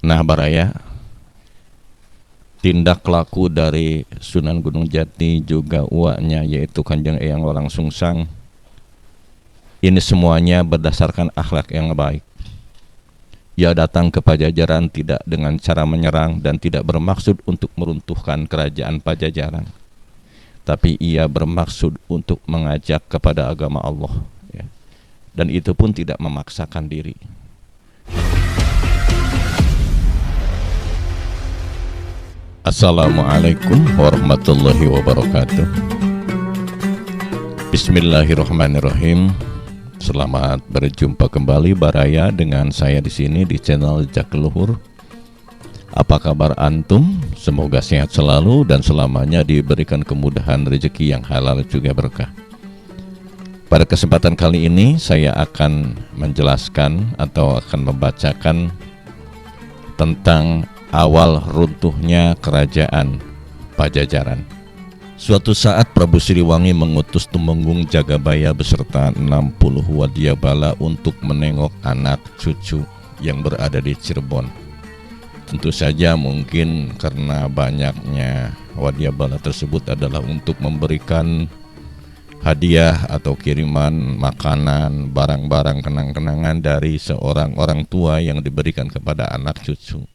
Nah, Baraya, tindak laku dari Sunan Gunung Jati juga uaknya yaitu Kanjeng Eyang Walang Sungsang, ini semuanya berdasarkan akhlak yang baik. Ia datang ke Pajajaran tidak dengan cara menyerang dan tidak bermaksud untuk meruntuhkan kerajaan Pajajaran, tapi ia bermaksud untuk mengajak kepada agama Allah, ya. Dan itu pun tidak memaksakan diri. Assalamualaikum warahmatullahi wabarakatuh. Bismillahirrahmanirrahim. Selamat berjumpa kembali Baraya dengan saya di sini di channel Jak Luhur. Apa kabar antum? Semoga sehat selalu dan selamanya diberikan kemudahan rezeki yang halal juga berkah. Pada kesempatan kali ini saya akan menjelaskan atau akan membacakan tentang awal runtuhnya kerajaan Pajajaran. Suatu saat Prabu Siliwangi mengutus Tumenggung Jagabaya beserta 60 wadyabala untuk menengok anak cucu yang berada di Cirebon. Tentu saja mungkin karena banyaknya wadyabala tersebut adalah untuk memberikan hadiah atau kiriman makanan, barang-barang kenang-kenangan dari seorang orang tua yang diberikan kepada anak cucu.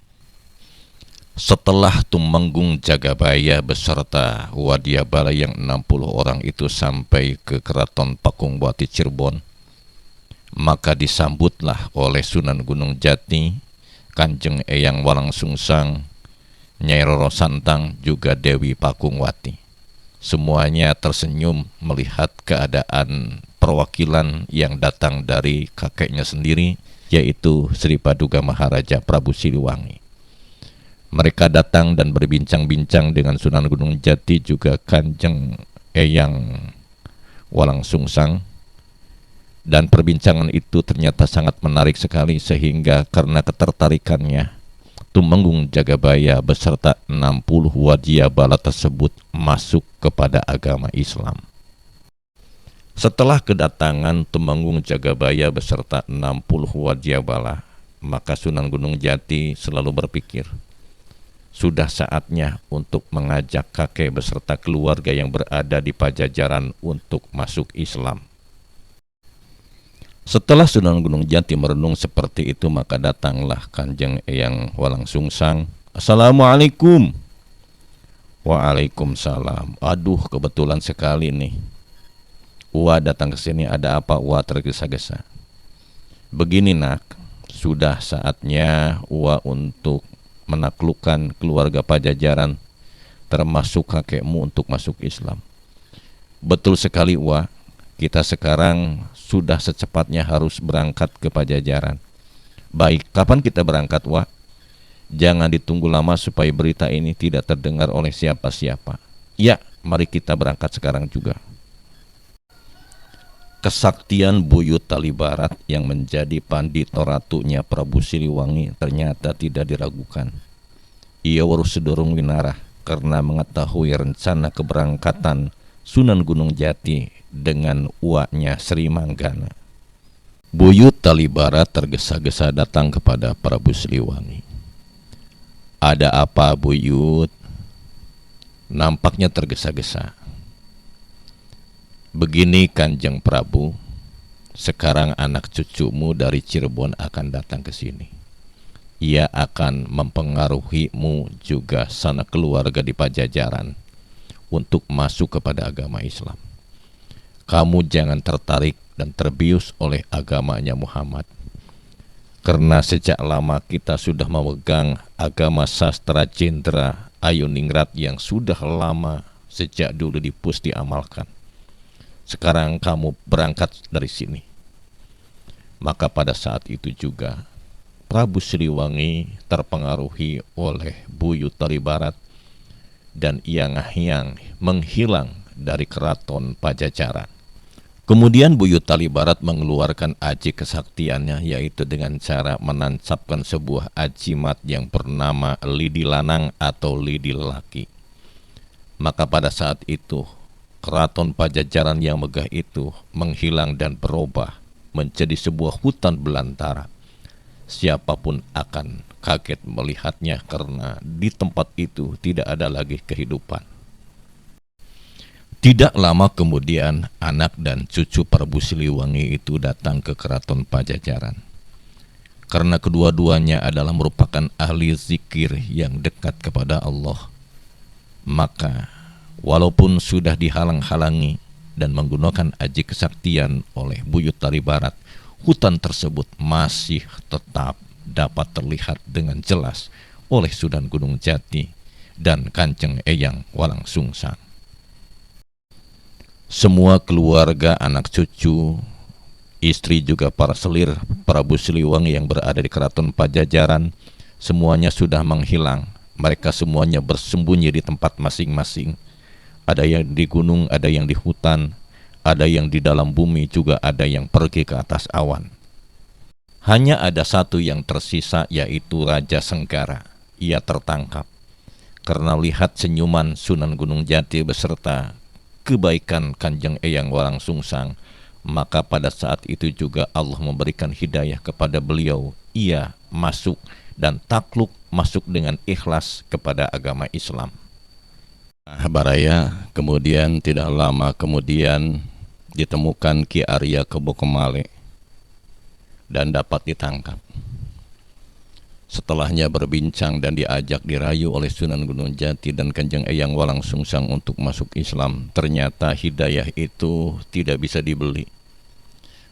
Setelah Tumenggung Jagabaya beserta wadyabala yang 60 orang itu sampai ke Keraton Pakungwati Cirebon, maka disambutlah oleh Sunan Gunung Jati, Kanjeng Eyang Walang Sungsang, Nyai Roro Santang, juga Dewi Pakungwati. Semuanya tersenyum melihat keadaan perwakilan yang datang dari kakeknya sendiri, yaitu Sri Paduka Maharaja Prabu Siliwangi. Mereka datang dan berbincang-bincang dengan Sunan Gunung Jati juga Kanjeng Eyang Walang Sungsang, dan perbincangan itu ternyata sangat menarik sekali sehingga karena ketertarikannya Tumenggung Jagabaya beserta 60 wadyabala tersebut masuk kepada agama Islam. Setelah kedatangan Tumenggung Jagabaya beserta 60 wadyabala, maka Sunan Gunung Jati selalu berpikir, sudah saatnya untuk mengajak kakek beserta keluarga yang berada di Pajajaran untuk masuk Islam. Setelah Sunan Gunung Jati merenung seperti itu, maka datanglah Kanjeng Eyang Walang Sungsang. Assalamualaikum. Waalaikumsalam. Aduh, kebetulan sekali nih. Uwa datang ke sini, ada apa? Uwa tergesa-gesa. Begini nak, sudah saatnya Uwa untuk menaklukkan keluarga Pajajaran, termasuk kakekmu untuk masuk Islam. Betul sekali Uwa, kita sekarang sudah secepatnya harus berangkat ke Pajajaran. Baik, kapan kita berangkat Uwa? Jangan ditunggu lama supaya berita ini tidak terdengar oleh siapa-siapa. Ya, mari kita berangkat sekarang juga. Kesaktian Buyut Tali Barat yang menjadi pandita ratunya Prabu Siliwangi ternyata tidak diragukan. Ia warus sedorong winarah karena mengetahui rencana keberangkatan Sunan Gunung Jati dengan uaknya Sri Manggana. Buyut Tali Barat tergesa-gesa datang kepada Prabu Siliwangi. Ada apa Buyut? Nampaknya tergesa-gesa. Begini Kanjeng Prabu, sekarang anak cucumu dari Cirebon akan datang ke sini. Ia akan mempengaruhimu juga sanak keluarga di Pajajaran untuk masuk kepada agama Islam. Kamu jangan tertarik dan terbius oleh agamanya Muhammad. Karena sejak lama kita sudah memegang agama sastra Jendra Ayuningrat yang sudah lama sejak dulu dipus diamalkan. Sekarang kamu berangkat dari sini. Maka pada saat itu juga Prabu Siliwangi terpengaruhi oleh Buyut Tali Barat dan ia ngahyang menghilang dari keraton Pajajaran. Kemudian Buyut Tali Barat mengeluarkan aji kesaktiannya, yaitu dengan cara menancapkan sebuah ajimat yang bernama lidi lanang atau lidi lelaki. Maka pada saat itu keraton Pajajaran yang megah itu menghilang dan berubah menjadi sebuah hutan belantara. Siapapun akan kaget melihatnya karena di tempat itu tidak ada lagi kehidupan. Tidak lama kemudian anak dan cucu Prabu Siliwangi itu datang ke keraton Pajajaran. Karena kedua-duanya adalah merupakan ahli zikir yang dekat kepada Allah, maka walaupun sudah dihalang-halangi dan menggunakan aji kesaktian oleh Buyut Tari Barat, hutan tersebut masih tetap dapat terlihat dengan jelas oleh Sunan Gunung Jati dan Kanjeng Eyang Walang Sungsang. Semua keluarga, anak cucu, istri juga para selir Prabu Siliwangi yang berada di keraton Pajajaran semuanya sudah menghilang. Mereka semuanya bersembunyi di tempat masing-masing. Ada yang di gunung, ada yang di hutan, ada yang di dalam bumi, juga ada yang pergi ke atas awan. Hanya ada satu yang tersisa, yaitu Raja Senggara. Ia tertangkap karena lihat senyuman Sunan Gunung Jati beserta kebaikan Kanjeng Eyang Walang Sungsang, maka pada saat itu juga Allah memberikan hidayah kepada beliau. Ia masuk dan takluk, masuk dengan ikhlas kepada agama Islam. Baraya kemudian tidak lama kemudian ditemukan Ki Arya Kebo Kemale dan dapat ditangkap. Setelahnya berbincang dan diajak dirayu oleh Sunan Gunung Jati dan Kanjeng Eyang Walang Sungsang untuk masuk Islam, ternyata hidayah itu tidak bisa dibeli.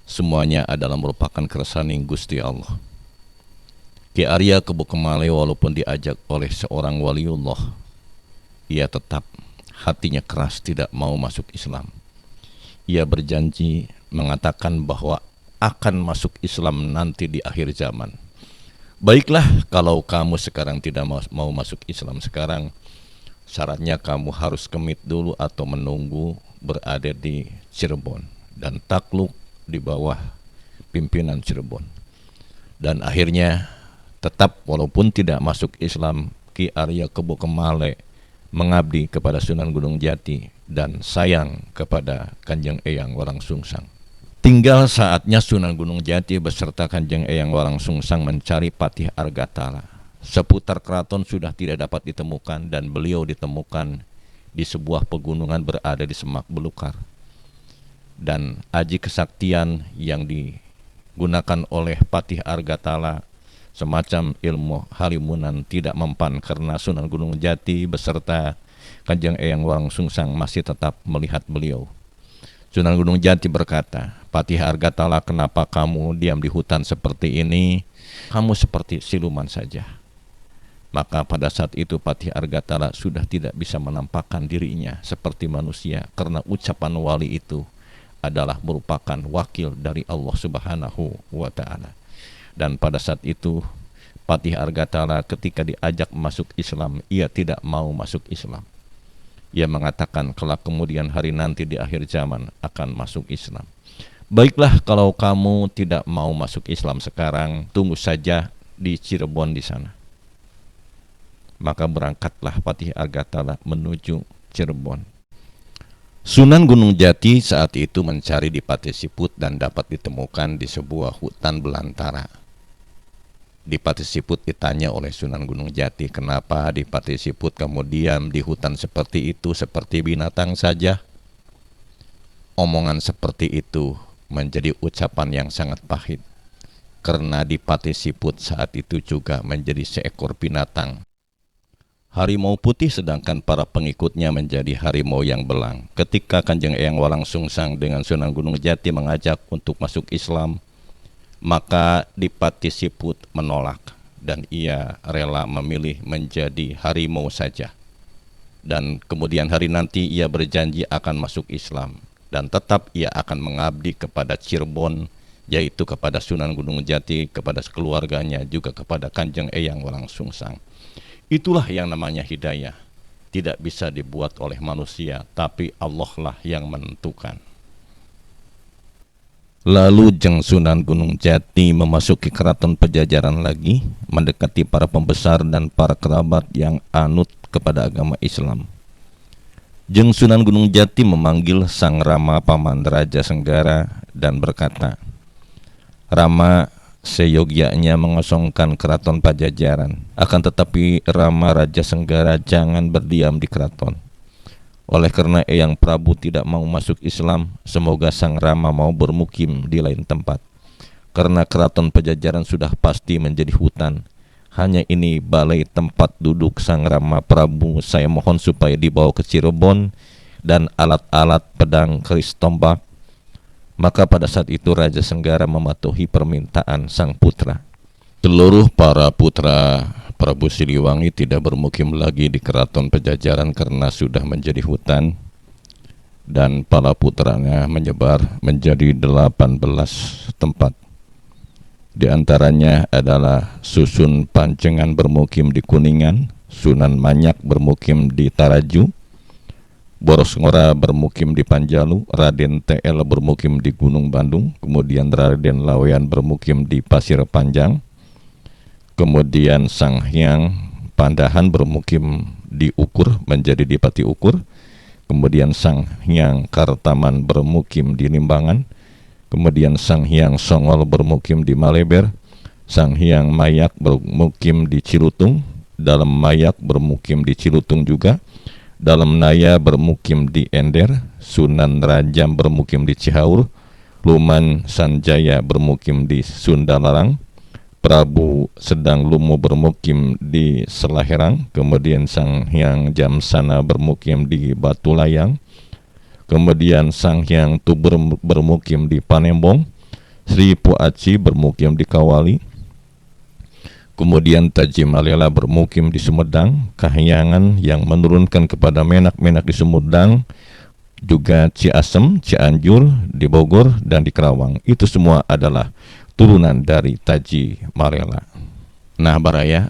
Semuanya adalah merupakan kersane Gusti Allah. Ki Arya Kebo Kemale walaupun diajak oleh seorang waliullah, ia tetap hatinya keras tidak mau masuk Islam. Ia berjanji mengatakan bahwa akan masuk Islam nanti di akhir zaman. Baiklah, kalau kamu sekarang tidak mau masuk Islam sekarang, syaratnya kamu harus kemit dulu atau menunggu berada di Cirebon dan takluk di bawah pimpinan Cirebon. Dan akhirnya tetap walaupun tidak masuk Islam, Ki Arya Kebo Kemale mengabdi kepada Sunan Gunung Jati dan sayang kepada Kanjeng Eyang Walang Sungsang. Tinggal saatnya Sunan Gunung Jati beserta Kanjeng Eyang Walang Sungsang mencari Patih Argatala. Seputar keraton sudah tidak dapat ditemukan dan beliau ditemukan di sebuah pegunungan berada di Semak Belukar. Dan aji kesaktian yang digunakan oleh Patih Argatala semacam ilmu halimunan tidak mempan karena Sunan Gunung Jati beserta Kanjeng Eyang Walang Sungsang masih tetap melihat beliau. Sunan Gunung Jati berkata, Patih Argatala, kenapa kamu diam di hutan seperti ini? Kamu seperti siluman saja. Maka pada saat itu Patih Argatala sudah tidak bisa menampakkan dirinya seperti manusia karena ucapan wali itu adalah merupakan wakil dari Allah Subhanahu wa Ta'ala. Dan pada saat itu Patih Argatala ketika diajak masuk Islam, ia tidak mau masuk Islam. Ia mengatakan kelak kemudian hari nanti di akhir zaman akan masuk Islam. Baiklah, kalau kamu tidak mau masuk Islam sekarang, tunggu saja di Cirebon di sana. Maka berangkatlah Patih Argatala menuju Cirebon. Sunan Gunung Jati saat itu mencari di Pati Siput dan dapat ditemukan di sebuah hutan belantara. Di Pati Siput ditanya oleh Sunan Gunung Jati, kenapa di Pati Siput kamu diam di hutan seperti itu, seperti binatang saja? Omongan seperti itu menjadi ucapan yang sangat pahit, karena di Pati Siput saat itu juga menjadi seekor binatang, harimau putih, sedangkan para pengikutnya menjadi harimau yang belang. Ketika Kanjeng Eyang Walang Sungsang dengan Sunan Gunung Jati mengajak untuk masuk Islam, maka di Pati Siput menolak dan ia rela memilih menjadi harimau saja. Dan kemudian hari nanti ia berjanji akan masuk Islam dan tetap ia akan mengabdi kepada Cirebon, yaitu kepada Sunan Gunung Jati, kepada keluarganya, juga kepada Kanjeng Eyang Walang Sungsang. Itulah yang namanya hidayah. Tidak bisa dibuat oleh manusia, tapi Allah lah yang menentukan. Lalu Jeng Sunan Gunung Jati memasuki keraton Pajajaran lagi, mendekati para pembesar dan para kerabat yang anut kepada agama Islam. Jeng Sunan Gunung Jati memanggil Sang Rama paman Raja Senggara dan berkata, Rama, seyogyanya mengosongkan keraton Pajajaran. Akan tetapi Rama Raja Senggara jangan berdiam di keraton. Oleh karena Eyang Prabu tidak mau masuk Islam, semoga Sang Rama mau bermukim di lain tempat. Karena keraton Pajajaran sudah pasti menjadi hutan. Hanya ini balai tempat duduk Sang Rama Prabu. Saya mohon supaya dibawa ke Cirebon dan alat-alat pedang keris tombak. Maka pada saat itu Raja Senggara mematuhi permintaan sang putra. Seluruh para putra Prabu Siliwangi tidak bermukim lagi di keraton Pajajaran karena sudah menjadi hutan, dan para putranya menyebar menjadi 18 tempat. Di antaranya adalah Susun Pancengan bermukim di Kuningan, Sunan Manyak bermukim di Taraju, Boros Ngora bermukim di Panjalu, Raden TL bermukim di Gunung Bandung, kemudian Raden Lawean bermukim di Pasir Panjang, kemudian Sang Hyang Pandahan bermukim di Ukur menjadi Dipati Ukur, kemudian Sang Hyang Kartaman bermukim di Limbangan, kemudian Sang Hyang Songol bermukim di Maleber, Sang Hyang Mayak bermukim di Cilutung, Dalam Mayak bermukim di Cilutung juga, Dalam Naya bermukim di Ender, Sunan Rajam bermukim di Cihaur, Luman Sanjaya bermukim di Sundalarang, Prabu Sedang Lumu bermukim di Selaherang, kemudian Sang Hyang Jamsana bermukim di Batu Layang, kemudian Sang Hyang Tubur bermukim di Panembong, Sri Puaci bermukim di Kawali, kemudian Taji Malela bermukim di Sumedang, Kahyangan yang menurunkan kepada menak-menak di Sumedang, juga Ciasem, Cianjur, di Bogor, dan di Kerawang. Itu semua adalah turunan dari Taji Malela. Nah Baraya,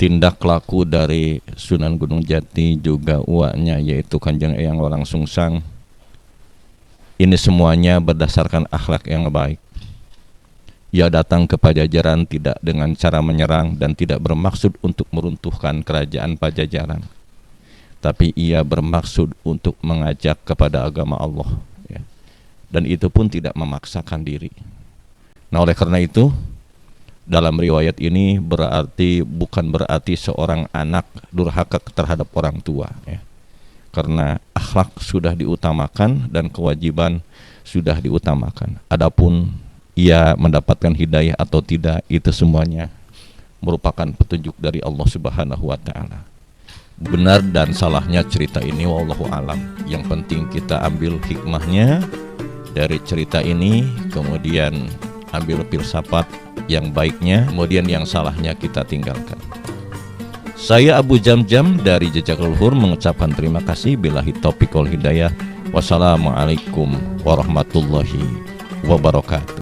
tindak laku dari Sunan Gunung Jati juga uaknya yaitu Kanjeng Eyang Walang Sungsang, ini semuanya berdasarkan akhlak yang baik. Ia datang ke Pajajaran tidak dengan cara menyerang dan tidak bermaksud untuk meruntuhkan kerajaan Pajajaran, tapi ia bermaksud untuk mengajak kepada agama Allah, ya. Dan itu pun tidak memaksakan diri. Nah oleh karena itu, dalam riwayat ini bukan berarti seorang anak durhaka terhadap orang tua, ya. Karena akhlak sudah diutamakan dan kewajiban sudah diutamakan. Adapun ia mendapatkan hidayah atau tidak, itu semuanya merupakan petunjuk dari Allah Subhanahu wa Ta'ala. Benar dan salahnya cerita ini wallahu alam. Yang penting kita ambil hikmahnya dari cerita ini, kemudian ambil filsafat yang baiknya, kemudian yang salahnya kita tinggalkan. Saya Abu Jamjam dari Jejak Leluhur mengucapkan terima kasih. Billahi taufiq wal hidayah. Wassalamualaikum warahmatullahi wabarakatuh.